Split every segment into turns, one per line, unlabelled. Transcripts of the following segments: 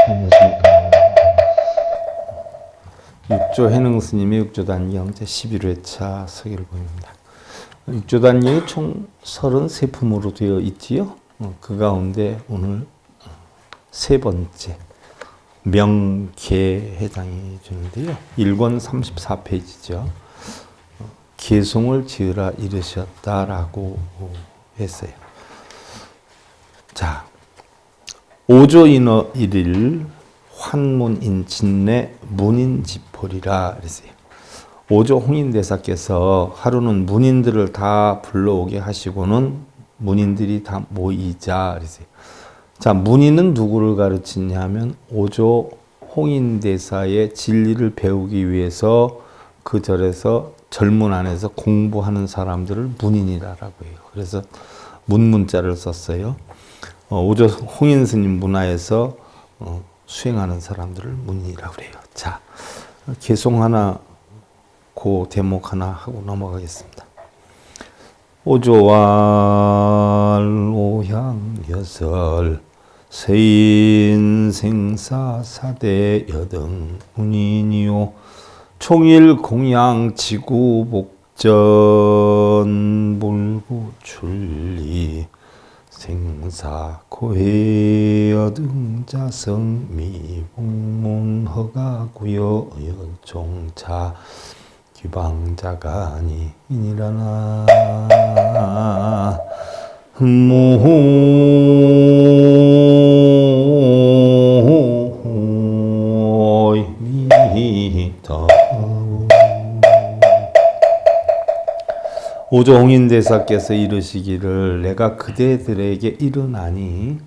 안녕하십니까. 육조 해능 스님의 육조단경 제11회차 서결본입니다. 육조단경이 총 33품으로 되어 있지요. 그 가운데 오늘 세 번째 명계에 해당이 되는데요. 1권 34페이지죠. 계송을 지으라 이르셨다라고 했어요. 자, 오조인어 일일 환문인 진내 문인지포리라 그랬어요. 오조 홍인대사께서 하루는 문인들을 다 불러오게 하시고는 문인들이 다 모이자 그랬어요. 자, 문인은 누구를 가르치냐면 오조 홍인대사의 진리를 배우기 위해서 그 절에서 절문 안에서 공부하는 사람들을 문인이라고 해요. 그래서 문문자를 썼어요. 오조 홍인스님 문화에서 수행하는 사람들을 문인이라고 그래요. 자, 개송 하나, 그 대목 하나 하고 넘어가겠습니다. 오조왈 오향 여설 세인 생사 사대 여등 문인이요 총일 공양 지구 복전 몰구 출리 생사 고해 여등자 성미 복문 허가 구여 종차 기방자가니 이니라나 모이미터 오조 홍인대사께서 이르시기를 내가 그대들에게 이르나니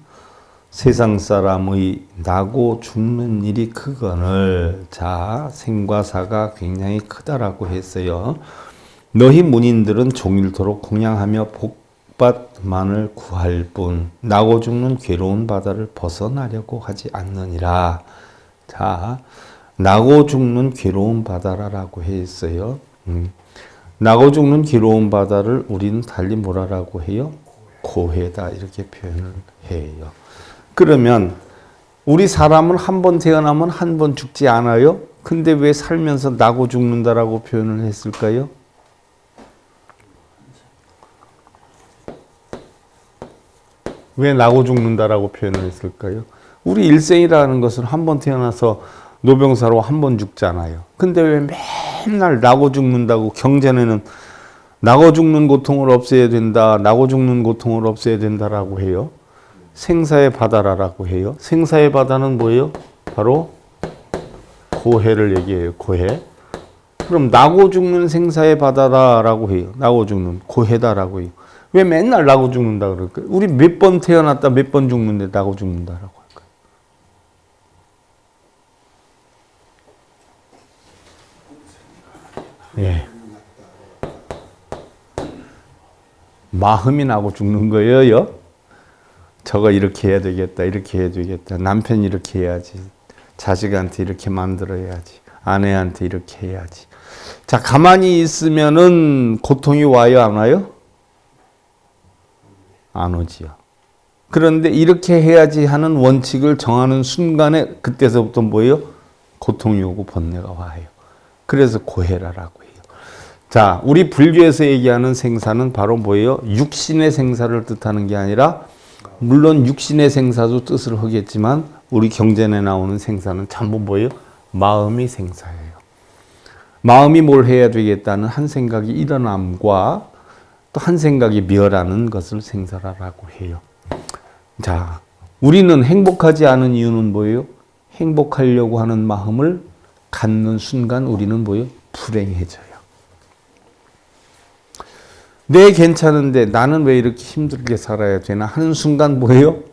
세상 사람의 나고 죽는 일이 크거늘 자 생과 사가 굉장히 크다라고 했어요. 너희 문인들은 종일토록 공양하며 복받만을 구할 뿐 나고 죽는 괴로운 바다를 벗어나려고 하지 않느니라. 자, 나고 죽는 괴로운 바다라고 했어요. 나고 죽는 괴로운 바다를 우리는 달리 뭐라고 해요? 고해다 이렇게 표현을 해요. 그러면 우리 사람은 한 번 태어나면 한 번 죽지 않아요? 근데 왜 살면서 나고 죽는다라고 표현을 했을까요? 왜 나고 죽는다라고 표현을 했을까요? 우리 일생이라는 것은 한 번 태어나서 노병사로 한 번 죽잖아요. 근데 왜 맨날 나고 죽는다고 경전에는 나고 죽는 고통을 없애야 된다, 나고 죽는 고통을 없애야 된다라고 해요. 생사의 바다라고 해요. 생사의 바다는 뭐예요? 바로 고해를 얘기해요. 고해. 그럼 나고 죽는 생사의 바다라고 해요. 나고 죽는 고해다라고 해요. 왜 맨날 나고 죽는다 그럴까요? 우리 몇 번 태어났다 몇 번 죽는데 나고 죽는다라고 할까요? 예. 마음이 나고 죽는 거예요. 저거 이렇게 해야 되겠다, 이렇게 해야 되겠다. 남편 이렇게 해야지. 자식한테 이렇게 만들어야지. 아내한테 이렇게 해야지. 자, 가만히 있으면은 고통이 와요, 안 와요? 안 오지요. 그런데 이렇게 해야지 하는 원칙을 정하는 순간에 그때서부터 뭐예요? 고통이 오고 번뇌가 와요. 그래서 고해라라고 해요. 자, 우리 불교에서 얘기하는 생사는 바로 뭐예요? 육신의 생사를 뜻하는 게 아니라 물론 육신의 생사도 뜻을 하겠지만 우리 경전에 나오는 생사는 전부 뭐예요? 마음이 생사예요. 마음이 뭘 해야 되겠다는 한 생각이 일어남과 또 한 생각이 멸하는 것을 생사라고 해요. 자, 우리는 행복하지 않은 이유는 뭐예요? 행복하려고 하는 마음을 갖는 순간 우리는 뭐예요? 불행해져요. 내 괜찮은데 나는 왜 이렇게 힘들게 살아야 되나 하는 순간 뭐예요?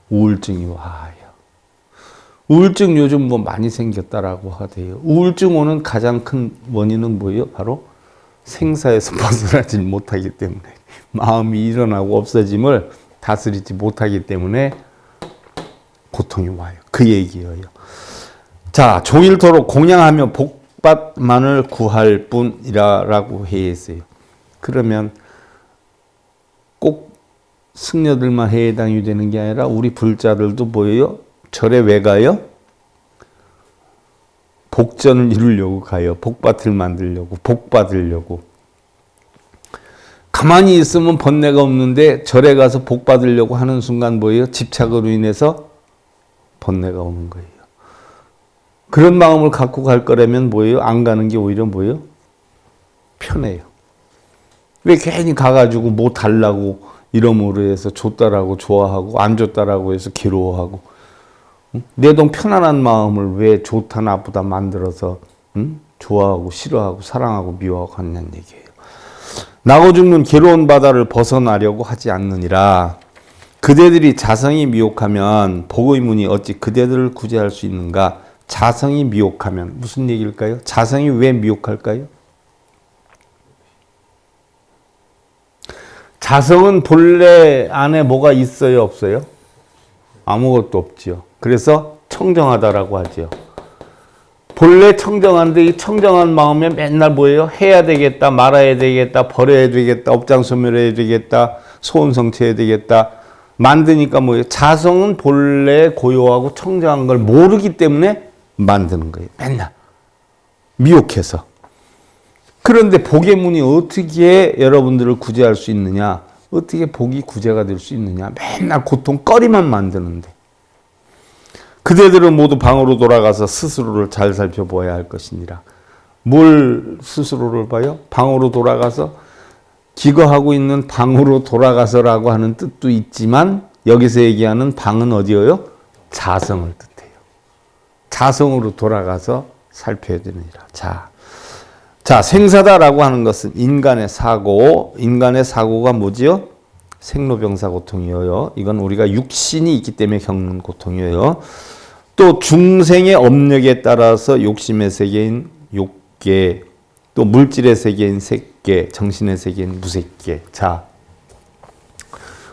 우울증이 와요. 우울증 요즘 뭐 많이 생겼다라고 하대요. 우울증 오는 가장 큰 원인은 뭐예요? 바로 생사에서 벗어나지 못하기 때문에 마음이 일어나고 없어짐을 다스리지 못하기 때문에 고통이 와요. 그 얘기예요. 자, 종일토록 공양하며 복받만을 구할 뿐이라고 했어요. 그러면 꼭 승려들만 해당이 되는 게 아니라 우리 불자들도 뭐예요? 절에 왜 가요? 복전을 이루려고 가요. 복밭을 만들려고, 복 받으려고. 가만히 있으면 번뇌가 없는데 절에 가서 복 받으려고 하는 순간 뭐예요? 집착으로 인해서 번뇌가 오는 거예요. 그런 마음을 갖고 갈 거라면 뭐예요? 안 가는 게 오히려 뭐예요? 편해요. 왜 괜히 가가지고 뭐 달라고 이러므로 해서 줬다라고 좋아하고 안 줬다라고 해서 괴로워하고 내 동 편안한 마음을 왜 좋다 나쁘다 만들어서 좋아하고 싫어하고 사랑하고 미워하고 하느냐는 얘기예요. 나고 죽는 괴로운 바다를 벗어나려고 하지 않느니라. 그대들이 자성이 미혹하면 복의 문이 어찌 그대들을 구제할 수 있는가? 자성이 미혹하면 무슨 얘기일까요? 자성이 왜 미혹할까요? 자성은 본래 안에 뭐가 있어요? 없어요? 아무것도 없지요. 그래서 청정하다라고 하죠. 본래 청정한데 이 청정한 마음에 맨날 뭐예요? 해야 되겠다, 말아야 되겠다, 버려야 되겠다, 업장소멸해야 되겠다, 소원성취해야 되겠다. 만드니까 뭐예요? 자성은 본래 고요하고 청정한 걸 모르기 때문에 만드는 거예요. 맨날. 미혹해서. 그런데 복의 문이 어떻게 여러분들을 구제할 수 있느냐? 어떻게 복이 구제가 될 수 있느냐? 맨날 고통거리만 만드는데. 그대들은 모두 방으로 돌아가서 스스로를 잘 살펴보아야 할 것이니라. 뭘 스스로를 봐요? 방으로 돌아가서 기거하고 있는 방으로 돌아가서라고 하는 뜻도 있지만 여기서 얘기하는 방은 어디예요? 자성을 뜻해요. 자성으로 돌아가서 살펴야 되느니라. 자, 생사다라고 하는 것은 인간의 사고, 인간의 사고가 뭐지요? 생로병사 고통이에요. 이건 우리가 육신이 있기 때문에 겪는 고통이에요. 또 중생의 업력에 따라서 욕심의 세계인 욕계, 또 물질의 세계인 색계, 정신의 세계인 무색계. 자,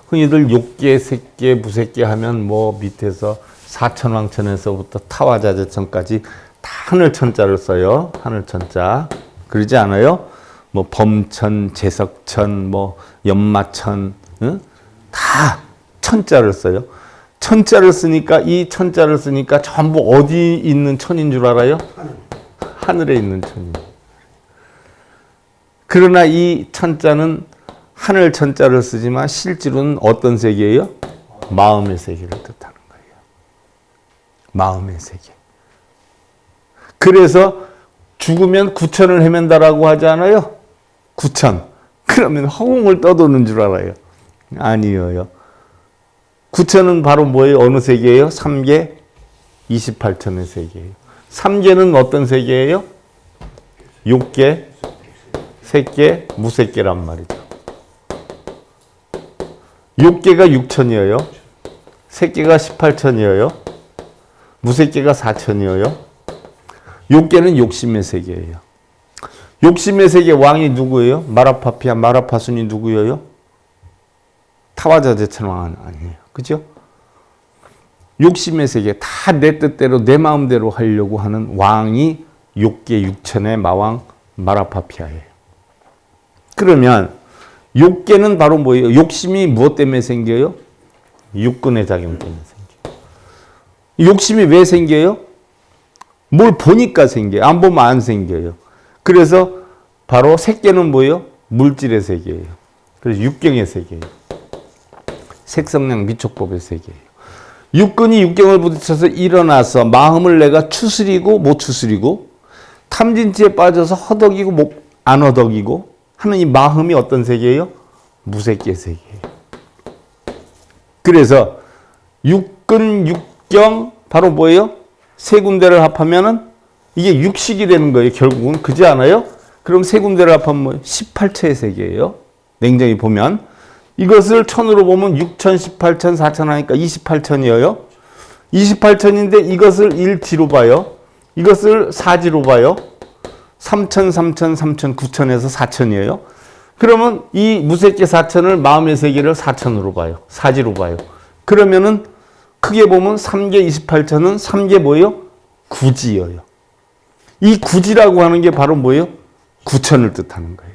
흔히들 욕계, 색계, 무색계 하면 뭐 밑에서 사천왕천에서부터 타화자재천까지 다 하늘천자를 써요. 하늘천자. 그러지 않아요? 뭐 범천, 재석천, 뭐 연마천, 응? 다 천자를 써요. 천자를 쓰니까 이 천자를 쓰니까 전부 어디 있는 천인 줄 알아요? 하늘에 있는 천인. 그러나 이 천자는 하늘 천자를 쓰지만 실제로는 어떤 세계예요? 마음의 세계를 뜻하는 거예요. 마음의 세계. 그래서 죽으면 구천을 헤맨다라고 하지 않아요? 구천. 그러면 허공을 떠도는 줄 알아요. 아니에요. 구천은 바로 뭐예요? 어느 세계예요? 3계 28천의 세계예요. 3계는 어떤 세계예요? 욕계, 색계, 무색계란 말이죠. 욕계가 6천이에요. 색계가 18천이에요. 무색계가 4천이에요. 욕계는 욕심의 세계예요. 욕심의 세계 왕이 누구예요? 마라파피아, 마라파순이 누구예요? 타화자재천 왕은 아니에요. 그죠? 욕심의 세계, 다 내 뜻대로 내 마음대로 하려고 하는 왕이 욕계 6천의 마왕 마라파피아예요. 그러면 욕계는 바로 뭐예요? 욕심이 무엇 때문에 생겨요? 육근의 작용 때문에 생겨요. 욕심이 왜 생겨요? 뭘 보니까 생겨요. 안 보면 안 생겨요. 그래서 바로 색계는 뭐예요? 물질의 세계예요. 그래서 육경의 세계예요. 색성량 미촉법의 세계예요. 육근이 육경을 부딪혀서 일어나서 마음을 내가 추스리고 못 추스리고 탐진치에 빠져서 허덕이고 안 허덕이고 하는 이 마음이 어떤 세계예요? 무색계 세계예요. 그래서 육근, 육경 바로 뭐예요? 세 군데를 합하면은 이게 육식이 되는 거예요. 결국은 그지 않아요? 그럼 세 군데를 합하면 18처의 세계예요. 냉정히 보면 이것을 천으로 보면 6천, 18천, 4천 하니까 28천이에요. 28천인데 이것을 1지로 봐요. 이것을 4지로 봐요. 3천, 3천, 3천, 9천에서 4천이에요. 그러면 이 무색계 4천을 마음의 세계를 4천으로 봐요. 4지로 봐요. 그러면은 크게 보면 3계 28천은 3계 뭐예요? 구지예요. 이 구지라고 하는 게 바로 뭐예요? 9천을 뜻하는 거예요.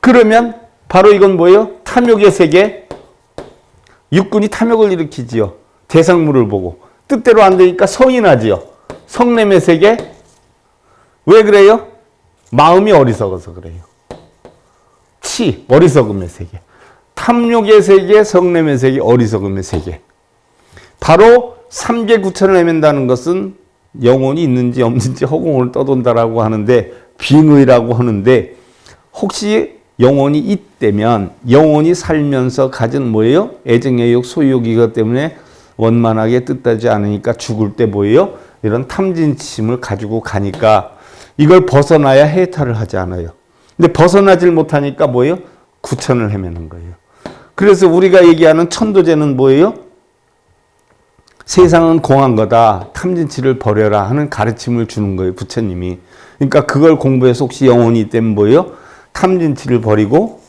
그러면 바로 이건 뭐예요? 탐욕의 세계. 육군이 탐욕을 일으키지요. 대상물을 보고. 뜻대로 안 되니까 성이 나지요. 성냄의 세계, 왜 그래요? 마음이 어리석어서 그래요. 어리석음의 세계. 탐욕의 세계, 성냄의 세계, 어리석음의 세계. 바로 삼계구천을 헤맨다는 것은 영혼이 있는지 없는지 허공을 떠돈다라고 하는데, 빙의라고 하는데, 혹시 영혼이 있다면 영혼이 살면서 가진 뭐예요? 애정애욕, 소유욕 이것 때문에 원만하게 뜻하지 않으니까 죽을 때 뭐예요? 이런 탐진침을 가지고 가니까 이걸 벗어나야 해탈을 하지 않아요. 근데 벗어나질 못하니까 뭐예요? 구천을 헤매는 거예요. 그래서 우리가 얘기하는 천도제는 뭐예요? 세상은 공한 거다. 탐진치를 버려라 하는 가르침을 주는 거예요. 부처님이. 그러니까 그걸 공부해서 혹시 영혼이 있다면 뭐예요? 탐진치를 버리고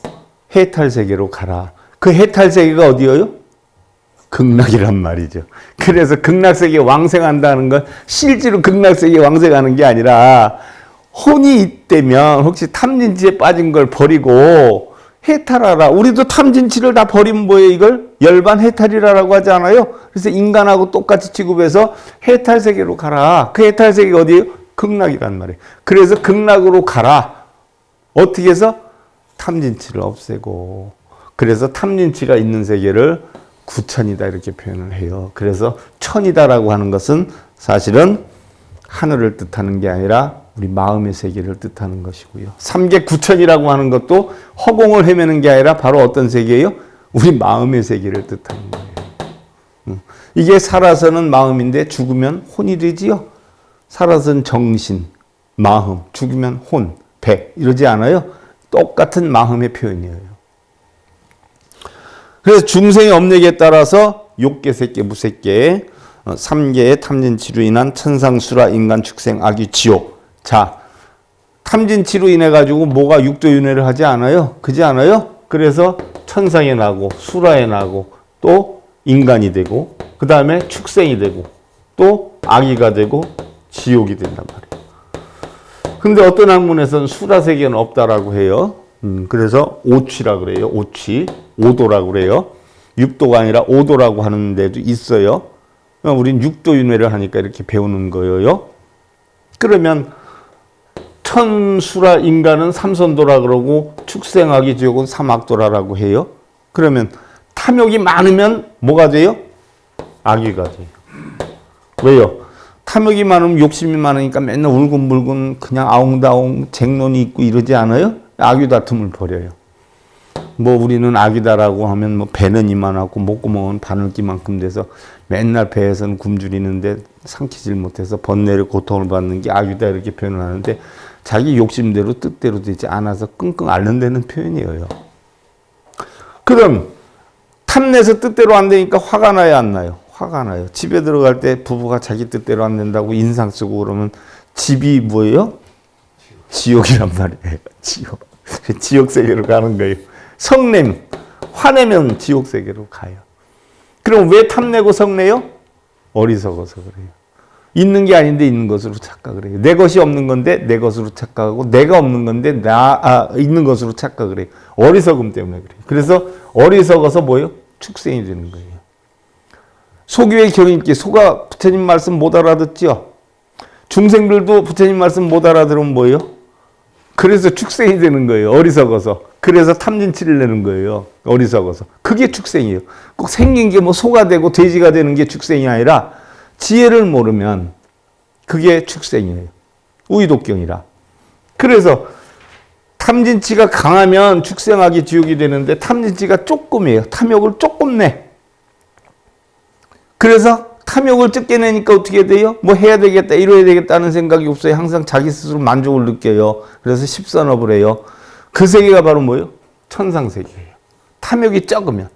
해탈세계로 가라. 그 해탈세계가 어디예요? 극락이란 말이죠. 그래서 극락세계에 왕생한다는 건 실제로 극락세계에 왕생하는 게 아니라 혼이 있다면 혹시 탐진치에 빠진 걸 버리고 해탈하라. 우리도 탐진치를 다 버리면 뭐예요? 이걸 열반 해탈이라고 하지 않아요? 그래서 인간하고 똑같이 취급해서 해탈세계로 가라. 그 해탈세계가 어디예요? 극락이란 말이에요. 그래서 극락으로 가라. 어떻게 해서? 탐진치를 없애고. 그래서 탐진치가 있는 세계를 구천이다 이렇게 표현을 해요. 그래서 천이다라고 하는 것은 사실은 하늘을 뜻하는 게 아니라 우리 마음의 세계를 뜻하는 것이고요. 삼계구천이라고 하는 것도 허공을 헤매는 게 아니라 바로 어떤 세계예요? 우리 마음의 세계를 뜻하는 거예요. 이게 살아서는 마음인데 죽으면 혼이 되지요. 살아서는 정신, 마음, 죽으면 혼, 백 이러지 않아요? 똑같은 마음의 표현이에요. 그래서 중생의 업력에 따라서 욕계, 색계, 무색계, 3계의 탐진치로 인한 천상수라, 인간, 축생, 악귀, 지옥. 자, 탐진치로 인해 가지고 뭐가 육도윤회를 하지 않아요? 그지 않아요? 그래서 천상에 나고 수라에 나고 또 인간이 되고 그 다음에 축생이 되고 또 악귀가 되고 지옥이 된단 말이에요. 근데 어떤 학문에서는 수라세계는 없다라고 해요. 그래서 오취라 그래요. 오취. 5도라고 그래요. 6도가 아니라 5도라고 하는 데도 있어요. 우린 6도윤회를 하니까 이렇게 배우는 거예요. 그러면 천수라 인간은 삼선도라 그러고 축생악이 지옥은 삼악도라라고 해요. 그러면 탐욕이 많으면 뭐가 돼요? 악귀가 돼요. 왜요? 탐욕이 많으면 욕심이 많으니까 맨날 울근불근 그냥 아웅다웅 쟁론이 있고 이러지 않아요? 악귀 다툼을 벌여요. 뭐 우리는 악이다라고 하면 뭐 배는 이만하고 목구멍은 바늘기만큼 돼서 맨날 배에서는 굶주리는데 삼키질 못해서 번뇌를 고통을 받는 게 악이다 이렇게 표현을 하는데 자기 욕심대로 뜻대로 되지 않아서 끙끙 앓는다는 표현이에요. 그럼 탐내서 뜻대로 안 되니까 화가 나요, 안 나요? 화가 나요. 집에 들어갈 때 부부가 자기 뜻대로 안 된다고 인상 쓰고 그러면 집이 뭐예요? 지옥이란 말이에요. 지옥. 지옥 세계로 가는 거예요. 성냄, 화내면 지옥 세계로 가요. 그럼 왜 탐내고 성내요? 어리석어서 그래요. 있는 게 아닌데 있는 것으로 착각을 해요. 내 것이 없는 건데 내 것으로 착각하고 내가 없는 건데 있는 것으로 착각을 해요. 어리석음 때문에 그래요. 그래서 어리석어서 뭐예요? 축생이 되는 거예요. 소교의 경인께 소가 부처님 말씀 못 알아듣죠? 중생들도 부처님 말씀 못 알아들으면 뭐예요? 그래서 축생이 되는 거예요. 어리석어서. 그래서 탐진치를 내는 거예요. 어리석어서. 그게 축생이에요. 꼭 생긴 게 뭐 소가 되고 돼지가 되는 게 축생이 아니라 지혜를 모르면 그게 축생이에요. 우의독경이라. 그래서 탐진치가 강하면 축생하기 지옥이 되는데 탐진치가 조금이에요. 탐욕을 조금 내. 그래서 탐욕을 적게 내니까 어떻게 돼요? 뭐 해야 되겠다, 이뤄야 되겠다는 생각이 없어요. 항상 자기 스스로 만족을 느껴요. 그래서 십선업을 해요. 그 세계가 바로 뭐예요? 천상세계예요. 탐욕이 적으면.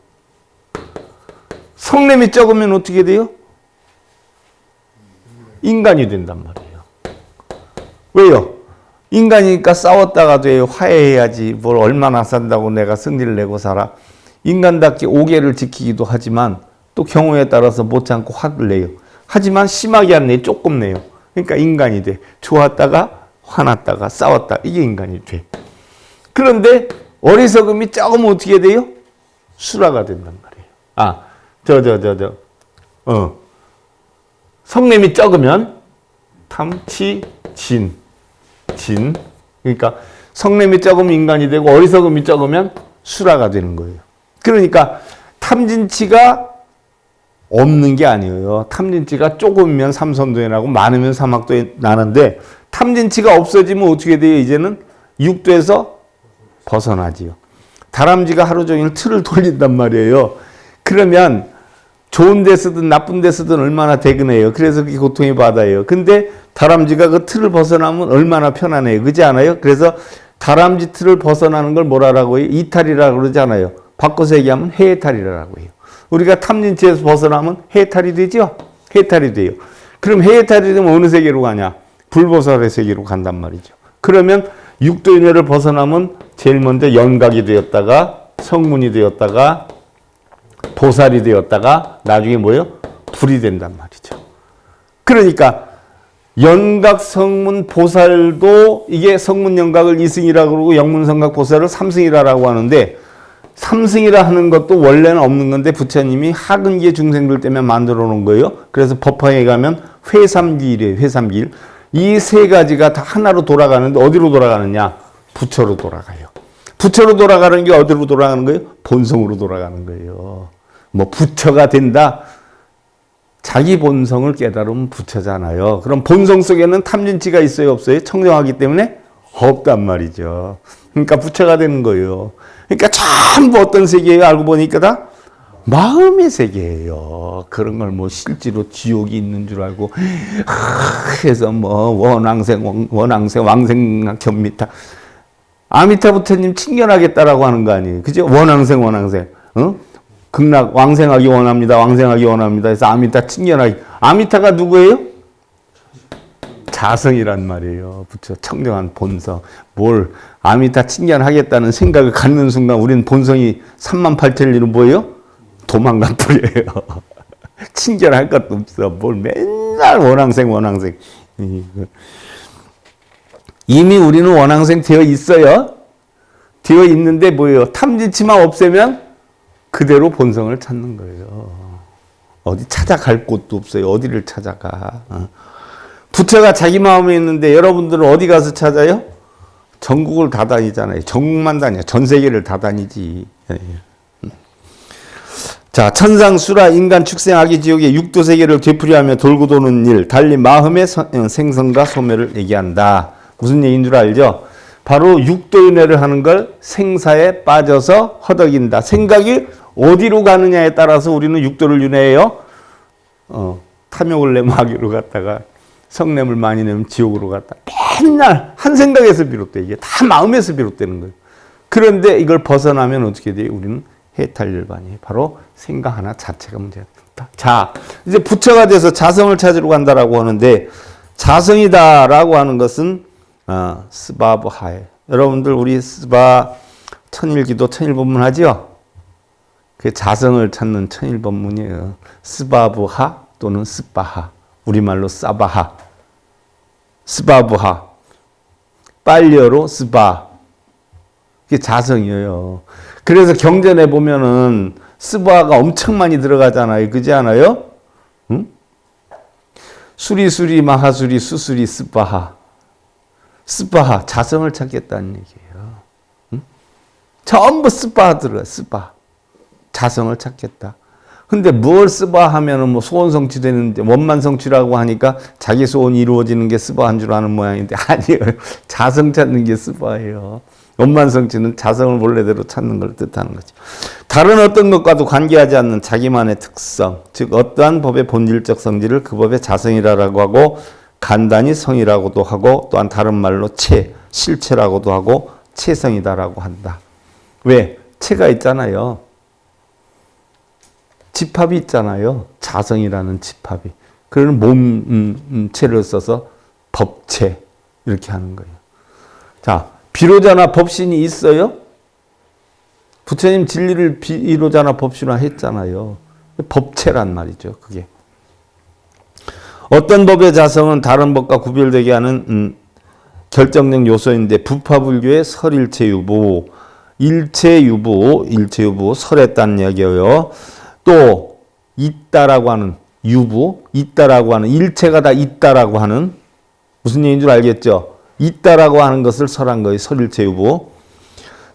성냄이 적으면 어떻게 돼요? 인간이 된단 말이에요. 왜요? 인간이니까 싸웠다가 돼요. 화해해야지. 뭘 얼마나 산다고 내가 승리를 내고 살아. 인간답게 오계를 지키기도 하지만 또 경우에 따라서 못 참고 화를 내요. 하지만 심하게 안 내요. 조금 내요. 그러니까 인간이 돼. 좋았다가 화났다가 싸웠다. 이게 인간이 돼. 그런데 어리석음이 조금 어떻게 돼요? 수라가 된단 말이에요. 성냄이 적으면 탐, 치, 진. 진. 그러니까 성냄이 적으면 인간이 되고 어리석음이 적으면 수라가 되는 거예요. 그러니까 탐진치가 없는 게 아니에요. 탐진치가 조금이면 삼선도에 나고 많으면 사막도에 나는데 탐진치가 없어지면 어떻게 돼요? 이제는 육도에서 벗어나지요. 다람쥐가 하루 종일 틀을 돌린단 말이에요. 그러면 좋은 데 쓰든 나쁜 데 쓰든 얼마나 대근해요. 그래서 그게 고통의 바다예요. 근데 다람쥐가 그 틀을 벗어나면 얼마나 편안해요. 그렇지 않아요? 그래서 다람쥐 틀을 벗어나는 걸 뭐라고 해요? 이탈이라고 그러잖아요. 바꿔서 얘기하면 해탈이라고 해요. 우리가 탐진치에서 벗어나면 해탈이 되죠? 해탈이 돼요. 그럼 해탈이 되면 어느 세계로 가냐? 불보살의 세계로 간단 말이죠. 그러면 육도인회를 벗어나면 제일 먼저 연각이 되었다가 성문이 되었다가 보살이 되었다가 나중에 뭐예요? 불이 된단 말이죠. 그러니까 연각, 성문, 보살도 이게 성문 연각을 2승이라고 그러고 영문, 성각, 보살을 3승이라고 하는데 3승이라 하는 것도 원래는 없는 건데 부처님이 하근기의 중생들 때문에 만들어 놓은 거예요. 그래서 법화에 가면 회삼기일이에요. 회삼기일. 이 세 가지가 다 하나로 돌아가는데 어디로 돌아가느냐? 부처로 돌아가요. 부처로 돌아가는 게 어디로 돌아가는 거예요? 본성으로 돌아가는 거예요. 뭐 부처가 된다? 자기 본성을 깨달으면 부처잖아요. 그럼 본성 속에는 탐진치가 있어요? 없어요? 청정하기 때문에 없단 말이죠. 그러니까 부처가 되는 거예요. 그러니까 전부 어떤 세계예요? 알고 보니까 다 마음의 세계예요. 그런 걸 뭐 실제로 지옥이 있는 줄 알고 그래서 뭐 원왕생 왕생 견미타 아미타 부처님 친견하겠다라고 하는 거 아니에요. 그죠? 원왕생 어? 극락 왕생하기 원합니다. 왕생하기 원합니다. 그래서 아미타 친견하기. 아미타가 누구예요? 자성이란 말이에요. 부처 청정한 본성. 뭘 아미타 친견하겠다는 생각을 갖는 순간 우리는 본성이 38,000리로 뭐예요? 도망간 뿌려요. 친견할 것도 없어. 뭘 맨날 원왕생. 이미 우리는 원왕생 되어 있어요. 되어 있는데 뭐예요? 탐진치만 없애면 그대로 본성을 찾는 거예요. 어디 찾아갈 곳도 없어요. 어디를 찾아가. 부처가 자기 마음에 있는데 여러분들은 어디 가서 찾아요? 전국을 다 다니잖아요. 전국만 다녀. 전 세계를 다 다니지. 자, 천상, 수라, 인간, 축생, 아기, 지옥의 육도 세계를 되풀이하며 돌고 도는 일, 달리 마음의 생성과 소멸을 얘기한다. 무슨 얘기인 줄 알죠? 바로 육도윤회를 하는 걸 생사에 빠져서 허덕인다. 생각이 어디로 가느냐에 따라서 우리는 육도를 윤회해요. 탐욕을 내면 아기로 갔다가 성냄을 많이 내면 지옥으로 갔다. 맨날 한 생각에서 비롯돼. 이게 다 마음에서 비롯되는 거예요. 그런데 이걸 벗어나면 어떻게 돼요? 우리는 해탈열반이에요. 바로 생각 하나 자체가 문제다. 자, 이제 부처가 돼서 자성을 찾으러 간다라고 하는데 자성이다라고 하는 것은 스바부하에. 여러분들 우리 스바 천일기도 천일법문 하죠? 그 자성을 찾는 천일법문이에요. 스바부하 또는 스바하. 우리말로 사바하. 스바부하. 빨리어로 스바. 그게 자성이에요. 그래서 경전에 보면은 스바가 엄청 많이 들어가잖아요. 그지 않아요? 응? 수리수리 마하수리 수수리 스바하. 스바하. 자성을 찾겠다는 얘기예요. 응? 전부 스바하 들어가. 스바. 자성을 찾겠다. 근데 뭘 스바하면은 뭐 소원 성취되는데 원만 성취라고 하니까 자기 소원이 이루어지는 게 스바한 줄 아는 모양인데 아니에요. 자성 찾는 게 스바예요. 원만 성취는 자성을 원래대로 찾는 걸 뜻하는 거죠. 다른 어떤 것과도 관계하지 않는 자기만의 특성, 즉 어떠한 법의 본질적 성질을 그 법의 자성이라고 하고 간단히 성이라고도 하고 또한 다른 말로 실체라고도 하고 체성이다라고 한다. 왜? 체가 있잖아요. 집합이 있잖아요. 자성이라는 집합이. 그러는 몸체를 써서 법체 이렇게 하는 거예요. 자, 비로자나 법신이 있어요? 부처님 진리를 비로자나 법신화 했잖아요. 법체란 말이죠. 그게. 어떤 법의 자성은 다른 법과 구별되게 하는 결정적 요소인데 부파불교의 설일체유보, 일체유보, 설했다는 이야기예요. 또 있다라고 하는 유부, 있다라고 하는 일체가 다 있다라고 하는 무슨 얘기인 줄 알겠죠? 있다라고 하는 것을 설한 거예요. 설일체유보.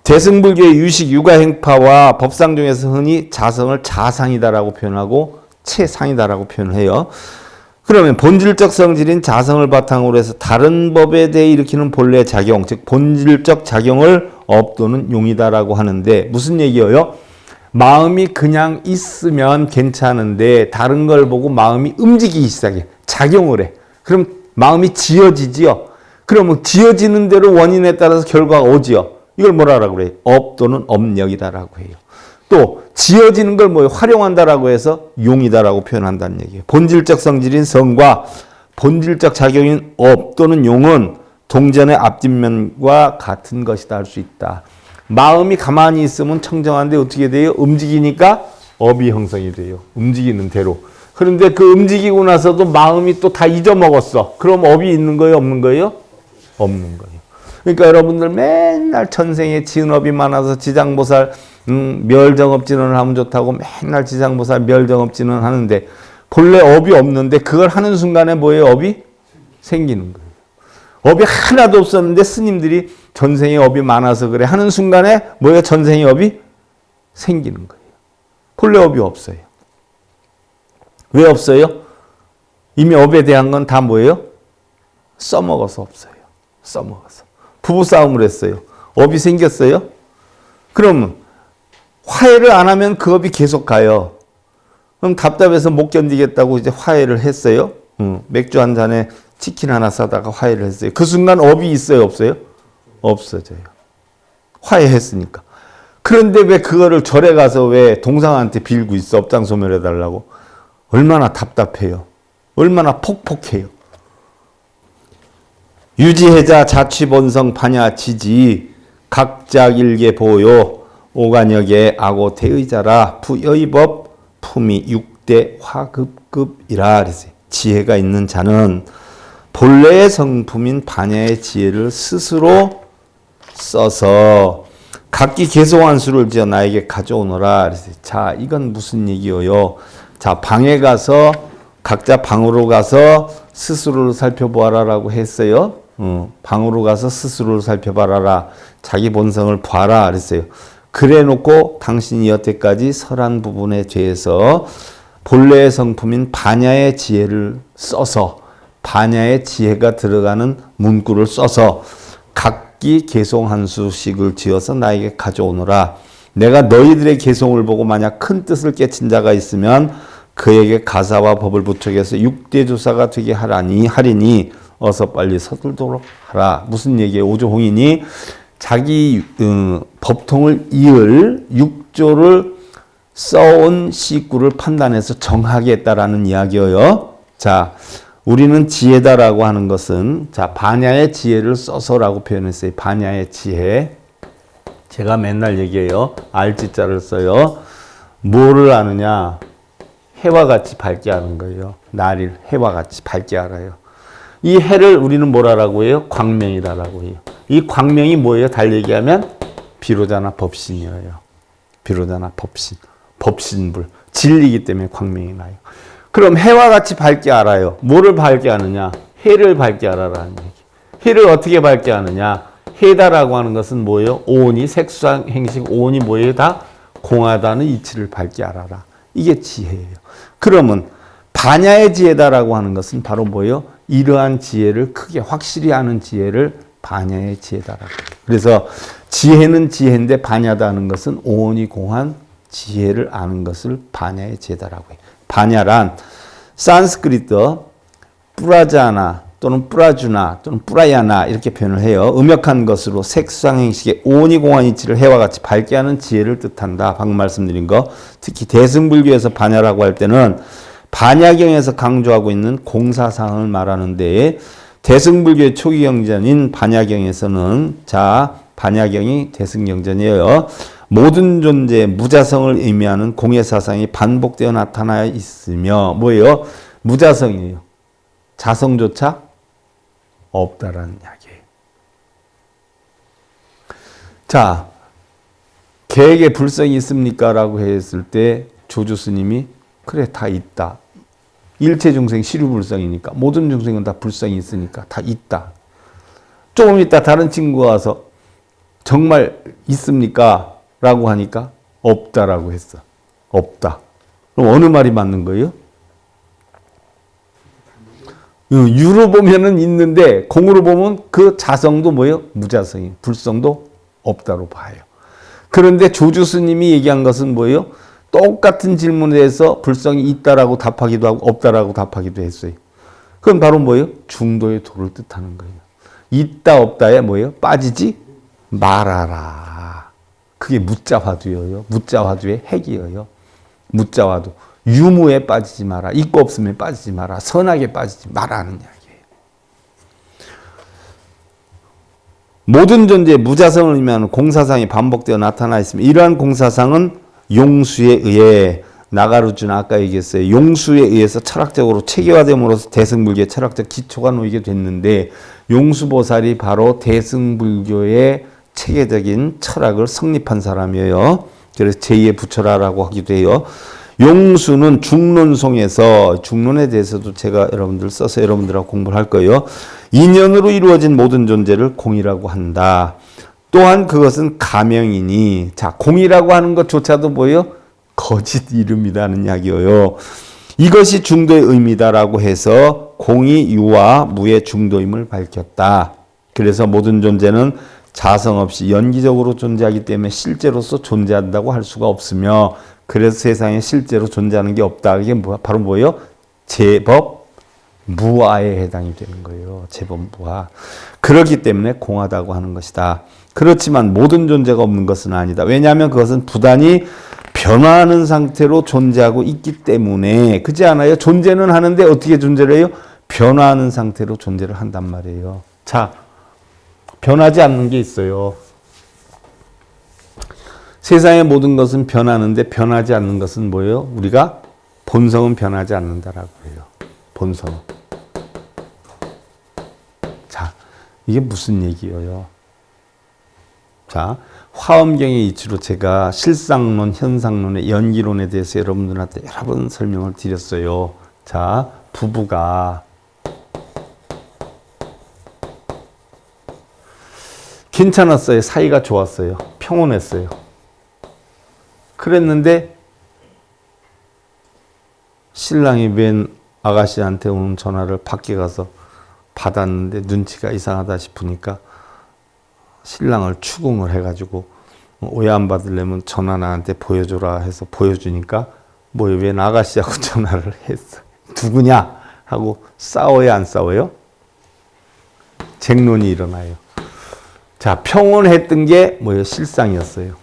대승불교의 유식 육아행파와 법상 중에서 흔히 자성을 자상이다라고 표현하고 체상이다라고 표현해요. 그러면 본질적 성질인 자성을 바탕으로 해서 다른 법에 대해 일으키는 본래 작용, 즉 본질적 작용을 업도는 용이다라고 하는데 무슨 얘기예요? 마음이 그냥 있으면 괜찮은데 다른 걸 보고 마음이 움직이기 시작해. 작용을 해. 그럼 마음이 지어지지요. 그러면 지어지는 대로 원인에 따라서 결과가 오지요. 이걸 뭐라고 그래요? 업 또는 업력이다라고 해요. 또 지어지는 걸 뭐예요? 활용한다라고 해서 용이다라고 표현한다는 얘기예요. 본질적 성질인 성과 본질적 작용인 업 또는 용은 동전의 앞뒷면과 같은 것이다 할 수 있다. 마음이 가만히 있으면 청정한데 어떻게 돼요? 움직이니까 업이 형성이 돼요. 움직이는 대로. 그런데 그 움직이고 나서도 마음이 또 다 잊어먹었어. 그럼 업이 있는 거예요? 없는 거예요? 없는 거예요. 그러니까 여러분들 맨날 천생에 지은 업이 많아서 지장보살 멸정업진언을 하면 좋다고 맨날 지장보살 멸정업진언 하는데 본래 업이 없는데 그걸 하는 순간에 뭐예요? 업이 생기는 거예요. 업이 하나도 없었는데 스님들이 전생에 업이 많아서 그래 하는 순간에 뭐예요? 전생에 업이 생기는 거예요. 본래 업이 없어요. 왜 없어요? 이미 업에 대한 건 다 뭐예요? 써먹어서 없어요. 써먹어서. 부부싸움을 했어요. 업이 생겼어요? 그러면 화해를 안 하면 그 업이 계속 가요. 그럼 답답해서 못 견디겠다고 이제 화해를 했어요. 맥주 한 잔에 치킨 하나 사다가 화해를 했어요. 그 순간 업이 있어요? 없어요? 없어져요. 화해했으니까. 그런데 왜 그거를 절에 가서 왜 동상한테 빌고 있어? 업장 소멸해달라고. 얼마나 답답해요. 얼마나 폭폭해요. 유지해자 자취본성 반야지지 각작일계 보요 오간역의 악오 대의자라 부여의법 품이 육대 화급급이라 그랬어요. 지혜가 있는 자는 본래의 성품인 반야의 지혜를 스스로 써서 각기 개성한 수를 지어 나에게 가져오너라 그랬어요. 자, 이건 무슨 얘기예요? 자, 방에 가서 각자 방으로 가서 스스로를 살펴보아라라고 했어요. 방으로 가서 스스로를 살펴봐라. 자기 본성을 봐라 그랬어요. 그래 놓고 당신이 여태까지 설한 부분에 대해서 본래의 성품인 반야의 지혜를 써서 반야의 지혜가 들어가는 문구를 써서 각기 개송 한 수씩을 지어서 나에게 가져오너라. 내가 너희들의 개송을 보고 만약 큰 뜻을 깨친 자가 있으면 그에게 가사와 법을 부척해서 육대조사가 되게 하리니 어서 빨리 서둘도록 하라. 무슨 얘기예요? 오조홍이니 자기 법통을 이을 육조를 써온 식구를 판단해서 정하게 했다라는 이야기예요. 자, 우리는 지혜다라고 하는 것은 자 반야의 지혜를 써서라고 표현했어요. 반야의 지혜. 제가 맨날 얘기해요. 알지자를 써요. 뭐를 아느냐? 해와 같이 밝게 하는 거예요. 날일 해와 같이 밝게 알아요. 이 해를 우리는 뭐라고 해요? 광명이다라고 해요. 이 광명이 뭐예요? 달 얘기하면 비로자나 법신이에요. 비로자나 법신. 법신불. 진리이기 때문에 광명이 나요. 그럼 해와 같이 밝게 알아요. 뭐를 밝게 하느냐? 해를 밝게 알아라는 얘기. 해를 어떻게 밝게 하느냐? 해다라고 하는 것은 뭐예요? 오온이 색수상 행식 오온이 뭐예요? 다 공하다는 이치를 밝게 알아라. 이게 지혜예요. 그러면 반야의 지혜다라고 하는 것은 바로 뭐예요? 이러한 지혜를 크게 확실히 아는 지혜를 반야의 지혜다라고. 그래서 지혜는 지혜인데 반야다는 것은 오온이 공한 지혜를 아는 것을 반야의 지혜다라고 해요. 반야란 산스크리트 뿌라자나 또는 뿌라주나 또는 뿌라야나 이렇게 표현을 해요. 음역한 것으로 색수상행식의 오온이 공한 이치를 해와 같이 밝게 하는 지혜를 뜻한다. 방금 말씀드린 거. 특히 대승불교에서 반야라고 할 때는 반야경에서 강조하고 있는 공사상을 말하는데 대승불교의 초기 경전인 반야경에서는 자 반야경이 대승경전이에요. 모든 존재의 무자성을 의미하는 공예사상이 반복되어 나타나 있으며 뭐예요? 무자성이에요. 자성조차 없다라는 이야기예요. 자, 개에게 불성이 있습니까? 라고 했을 때 조주 스님이 그래 다 있다. 일체 중생 시류불성이니까 모든 중생은 다 불성이 있으니까 다 있다. 조금 있다 다른 친구가 와서 정말 있습니까? 라고 하니까 없다라고 했어. 없다. 그럼 어느 말이 맞는 거예요? 유로 보면은 있는데 공으로 보면 그 자성도 뭐예요? 무자성이. 불성도 없다로 봐요. 그런데 조주 스님이 얘기한 것은 뭐예요? 똑같은 질문에 대해서 불성이 있다라고 답하기도 하고 없다라고 답하기도 했어요. 그건 바로 뭐예요? 중도의 도를 뜻하는 거예요. 있다 없다에 뭐예요? 빠지지 말아라. 그게 무자화두예요. 무자화두의 핵이에요. 무자화두. 유무에 빠지지 마라. 있고 없음에 빠지지 마라. 선악에 빠지지 마라는 이야기예요. 모든 존재의 무자성을 의미하는 공사상이 반복되어 나타나 있으면 이러한 공사상은 용수에 의해 나가루주는 아까 얘기했어요. 용수에 의해서 철학적으로 체계화됨으로써 대승불교의 철학적 기초가 놓이게 됐는데 용수보살이 바로 대승불교의 체계적인 철학을 성립한 사람이에요. 그래서 제2의 부처라라고 하기도 해요. 용수는 중론송에서 중론에 대해서도 제가 여러분들 써서 여러분들하고 공부를 할 거예요. 인연으로 이루어진 모든 존재를 공이라고 한다. 또한 그것은 가명이니 자 공이라고 하는 것조차도 뭐예요? 거짓 이름이라는 이야기예요. 이것이 중도의 의미다라고 해서 공이 유와 무의 중도임을 밝혔다. 그래서 모든 존재는 자성 없이 연기적으로 존재하기 때문에 실제로서 존재한다고 할 수가 없으며 그래서 세상에 실제로 존재하는 게 없다. 이게 바로 뭐예요? 제법 무아에 해당이 되는 거예요. 제법 무아. 그렇기 때문에 공하다고 하는 것이다. 그렇지만 모든 존재가 없는 것은 아니다. 왜냐하면 그것은 부단히 변화하는 상태로 존재하고 있기 때문에 그렇지 않아요? 존재는 하는데 어떻게 존재를 해요? 변화하는 상태로 존재를 한단 말이에요. 자, 변하지 않는 게 있어요. 세상의 모든 것은 변하는데 변하지 않는 것은 뭐예요? 우리가 본성은 변하지 않는다라고 해요. 본성. 자, 이게 무슨 얘기예요? 자, 화엄경의 이치로 제가 실상론, 현상론의 연기론에 대해서 여러분들한테 여러 번 설명을 드렸어요. 자, 부부가 괜찮았어요. 사이가 좋았어요. 평온했어요. 그랬는데 신랑이 웬 아가씨한테 오는 전화를 밖에 가서 받았는데 눈치가 이상하다 싶으니까 신랑을 추궁을 해가지고 오해 안 받으려면 전화 나한테 보여줘라 해서 보여주니까 뭐 웬 아가씨하고 전화를 했어. 누구냐 하고 싸워야 안 싸워요? 쟁론이 일어나요. 자, 평온했던 게 뭐예요? 실상이었어요.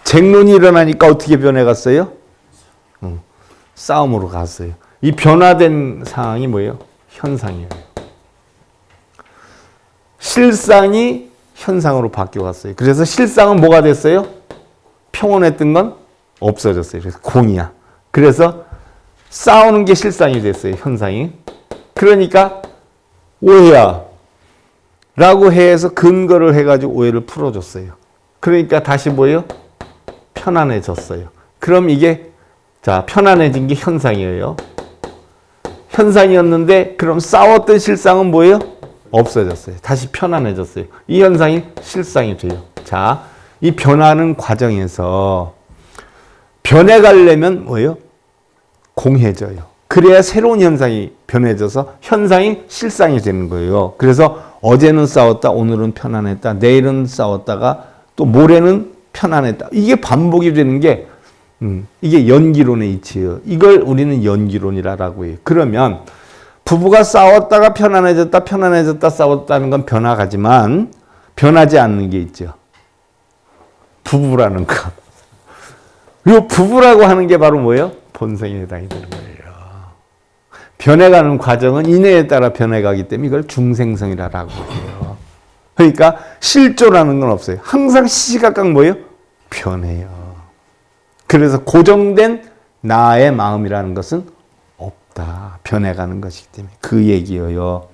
쟁론이 일어나니까 어떻게 변해갔어요? 싸움으로 갔어요. 이 변화된 상황이 뭐예요? 현상이에요. 실상이 현상으로 바뀌어갔어요. 그래서 실상은 뭐가 됐어요? 평온했던 건 없어졌어요. 그래서 공이야. 그래서 싸우는 게 실상이 됐어요. 현상이. 그러니까 오해야. 라고 해서 근거를 해가지고 오해를 풀어줬어요. 그러니까 다시 뭐예요? 편안해졌어요. 그럼 이게 자 편안해진 게 현상이에요. 현상이었는데 그럼 싸웠던 실상은 뭐예요? 없어졌어요. 다시 편안해졌어요. 이 현상이 실상이 돼요. 자, 이 변하는 과정에서 변해가려면 뭐예요? 공해져요. 그래야 새로운 현상이 변해져서 현상이 실상이 되는 거예요. 그래서 어제는 싸웠다, 오늘은 편안했다, 내일은 싸웠다가 또 모레는 편안했다. 이게 반복이 되는 게 이게 연기론의 이치예요. 이걸 우리는 연기론이라고 해요. 그러면 부부가 싸웠다가 편안해졌다, 편안해졌다, 싸웠다는 건 변화가지만 변하지 않는 게 있죠. 부부라는 거. 그리고 부부라고 하는 게 바로 뭐예요? 본성에 해당이 되는 거예요. 변해가는 과정은 인해에 따라 변해가기 때문에 이걸 중생성이라고 해요. 그러니까 실조라는 건 없어요. 항상 시시각각 뭐예요? 변해요. 그래서 고정된 나의 마음이라는 것은 없다. 변해가는 것이기 때문에 그 얘기예요.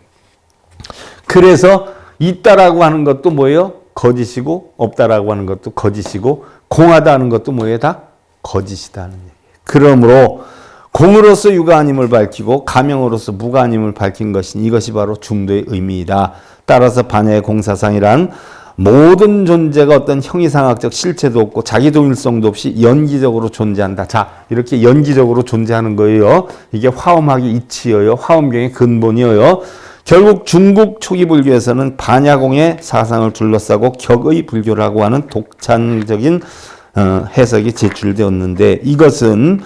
그래서 있다라고 하는 것도 뭐예요? 거짓이고 없다라고 하는 것도 거짓이고 공하다 하는 것도 뭐예요? 다 거짓이다는 얘기예요. 그러므로 공으로서 유가 아님을 밝히고 가명으로서 무가 아님을 밝힌 것이니 이것이 바로 중도의 의미이다. 따라서 반야의 공사상이란 모든 존재가 어떤 형이상학적 실체도 없고 자기 동일성도 없이 연기적으로 존재한다. 자, 이렇게 연기적으로 존재하는 거예요. 이게 화엄학의 이치여요. 화엄경의 근본이여요. 결국 중국 초기 불교에서는 반야공의 사상을 둘러싸고 격의 불교라고 하는 독창적인 해석이 제출되었는데 이것은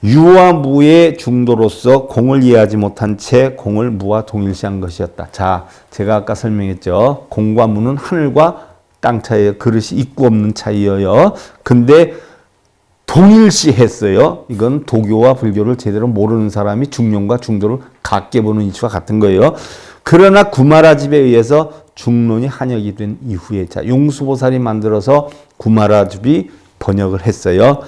유와 무의 중도로서 공을 이해하지 못한 채 공을 무와 동일시한 것이었다. 자, 제가 아까 설명했죠. 공과 무는 하늘과 땅 차이예요. 그릇이 있고 없는 차이예요. 근데 동일시했어요. 이건 도교와 불교를 제대로 모르는 사람이 중론과 중도를 같게 보는 이치와 같은 거예요. 그러나 구마라집에 의해서 중론이 한역이 된 이후에 자, 용수보살이 만들어서 구마라집이 번역을 했어요.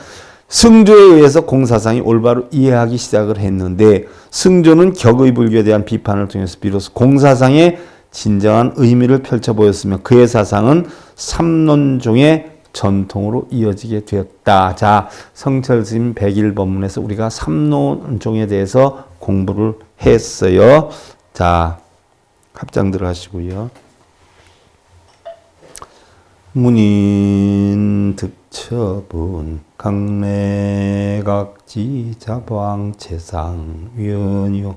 승조에 의해서 공사상이 올바로 이해하기 시작을 했는데 승조는 격의 불교에 대한 비판을 통해서 비로소 공사상의 진정한 의미를 펼쳐 보였으며 그의 사상은 삼론종의 전통으로 이어지게 되었다. 자, 성철스님 101법문에서 우리가 삼론종에 대해서 공부를 했어요. 자, 합장 들어가시고요. 문인 득첩은 강내각지 자방체상 위원유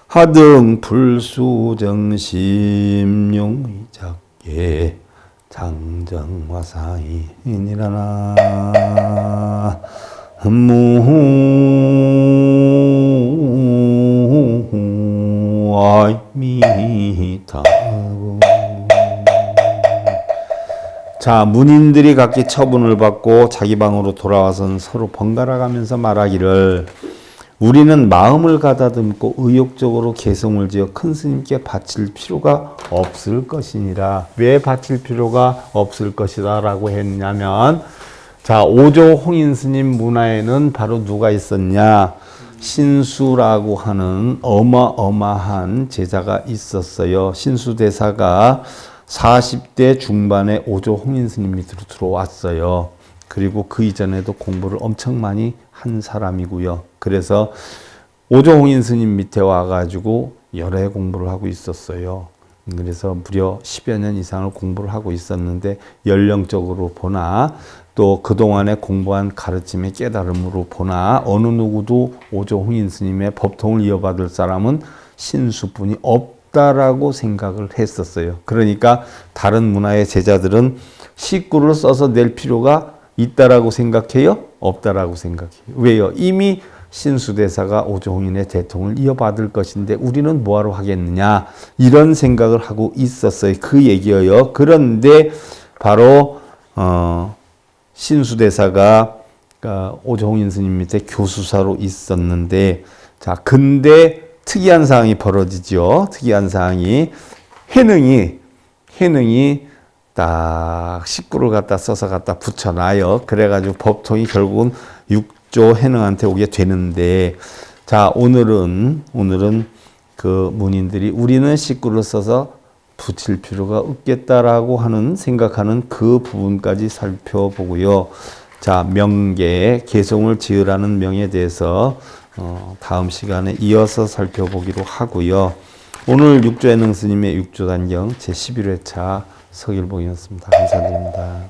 하등 불수정심용의작계 장정화사인이라나 무아이미타. 자, 문인들이 각기 처분을 받고 자기 방으로 돌아와서는 서로 번갈아 가면서 말하기를 우리는 마음을 가다듬고 의욕적으로 개성을 지어 큰 스님께 바칠 필요가 없을 것이니라. 왜 바칠 필요가 없을 것이다 라고 했냐면 자, 오조 홍인 스님 문화에는 바로 누가 있었냐? 신수라고 하는 어마어마한 제자가 있었어요. 신수 대사가 40대 중반에 오조 홍인 스님 밑으로 들어왔어요. 그리고 그 이전에도 공부를 엄청 많이 한 사람이고요. 그래서 오조 홍인 스님 밑에 와가지고 여러 해 공부를 하고 있었어요. 그래서 무려 10여 년 이상을 공부를 하고 있었는데 연령적으로 보나 또 그동안에 공부한 가르침의 깨달음으로 보나 어느 누구도 오조 홍인 스님의 법통을 이어받을 사람은 신수뿐이 없다라고 생각을 했었어요. 그러니까 다른 문화의 제자들은 식구를 써서 낼 필요가 있다라고 생각해요? 없다라고 생각해요. 왜요? 이미 신수대사가 오조홍인의 대통을 이어받을 것인데 우리는 뭐하러 하겠느냐 이런 생각을 하고 있었어요. 그 얘기예요. 그런데 바로 신수대사가 오조홍인 스님 밑에 교수사로 있었는데 자, 근데 특이한 사항이 벌어지죠. 특이한 사항이 해능이 딱 식구를 갖다 써서 갖다 붙여놔요. 그래가지고 법통이 결국은 육조 해능한테 오게 되는데 자, 오늘은 그 문인들이 우리는 식구를 써서 붙일 필요가 없겠다라고 하는 생각하는 그 부분까지 살펴보고요. 자, 명계 개성을 지으라는 명에 대해서 다음 시간에 이어서 살펴보기로 하고요. 오늘 육조해능 스님의 육조단경 제11회차 서길봉이었습니다. 감사드립니다.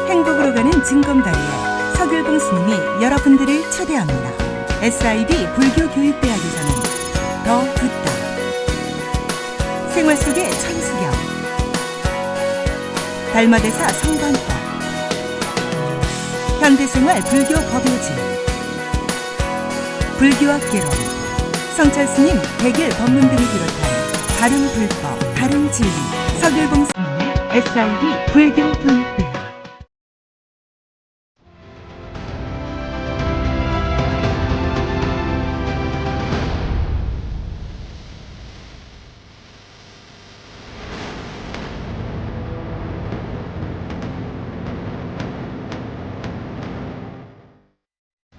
행복으로 가는 징검다리에 서길봉 스님이 여러분들을 초대합니다. SIB 불교교육대학에서는 더 듣다, 생활 속의 천수경, 달마대사 성관법, 현대생활 불교 법요지, 불교학개론, 성철스님 100일 법문 등을 비롯한 다른 불법, 다른 진리, 서길봉 스님의 SIB 불교교육대